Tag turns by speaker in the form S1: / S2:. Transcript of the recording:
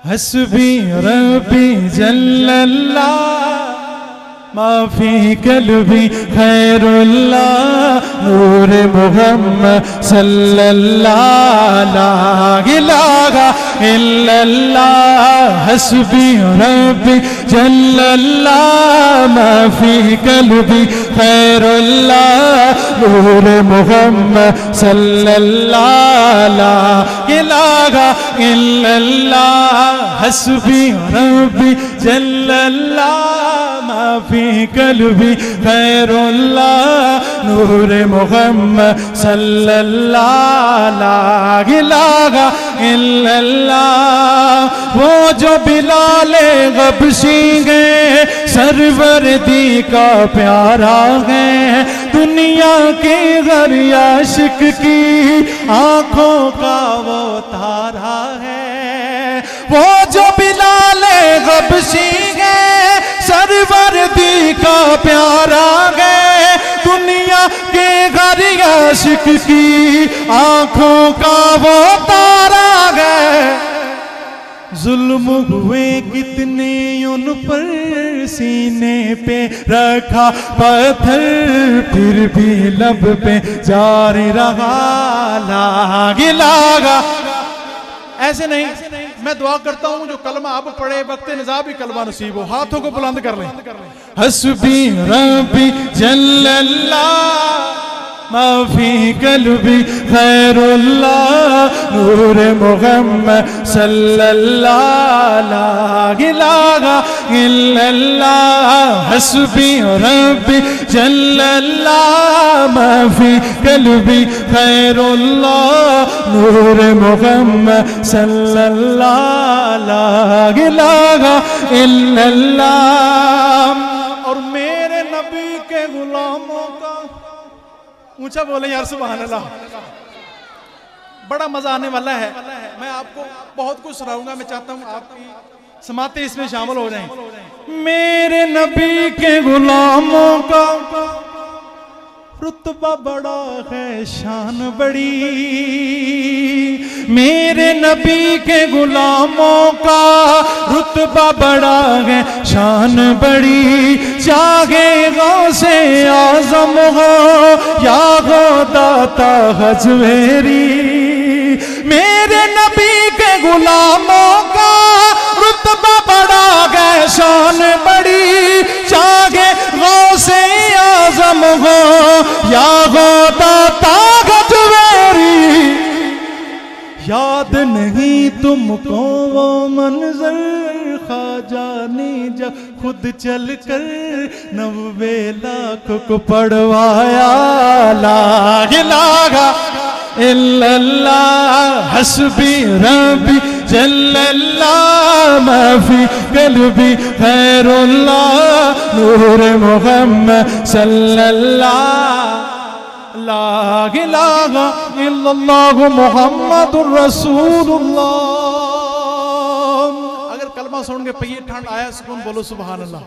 S1: हस्बी रब्बी जल्लल्लाह माफी कल्बी खैरुल्लाह नूर मुहम्मद सल्लल्लाहु ला इलाहा इल्लल्लाह हस्बी रब्बी जल्लल्लाह माफी कल्बी खैरुल्लाह नूर मुहम्मद सल्लल्लाहु ला इलाहा इल्लल्लाह हस्बी रब्बी जल्लल्लाह माफी कल्बी खैरुल्लाह नूर मुहम्मद सल्लल्लाहु ला इलाहा इल्लल्लाह। वो जो बिलाले गबशी गए सरवर दी का प्यारा है दुनिया के हर आशिक की आंखों का वो तारा है। वो जो बिलाले गबशी गए सरवर दी का प्यारा गए दुनिया के हर आशिक की आंखों का वो तारा गए। जुल्म हुए कितने उन पर सीने पे रखा पत्थर फिर भी लब पे जारी रहा लागा। ऐसे नहीं, मैं दुआ करता हूं जो कलमा अब पढ़े वक्त निज़ा भी कलमा नसीब हो। हाथों को बुलंद कर लें। हस्बी रब्बी जल्लल्लाह माफी कल्बी खैरुल्लाह नूर मुहम्मद सल्लल्लाहु ला इलाहा इल्लल्लाह हस्बी रब्बी जल्लल्लाह माफी कल्बी खैरुल्लाह नूर मुहम्मद सल्लल्लाहु ला इलाहा इल्लल्लाह। और मेरे नबी के गुलामों का ऊंचा बोले यार सुभान अल्लाह। बड़ा मजा आने वाला है। मैं आपको बहुत कुछ सुनाऊंगा। मैं चाहता हूं आपकी समाते इसमें शामिल हो जाएं। मेरे नबी के गुलामों का रुतबा बड़ा है शान बड़ी। मेरे नबी के गुलामों का रुतबा बड़ा है शान बड़ी। चाहे गौसे आज़म हो या हो दाता हजवेरी मेरे नबी के गुलामों का रुतबा बड़ा है शान बड़ी। चाहे गौसे आज़म हो या हो दाता हजवेरी याद नहीं तुमको वो मंजर ख्वाजा ने जब खुद चल कर 90 लाख को पढ़वाया ला इलाहा इल्लल्लाह हस्बी रब्बी जल्लल्लाह माफी कल्बी खैरुल्लाह नूर मुहम्मद सल्लल्लाहु ला इलाहा इल्लल्लाह मुहम्मदुर रसूलुल्लाह। अगर कलमा सुन के पहिए ठंड आया सुकून बोलो सुभान अल्लाह।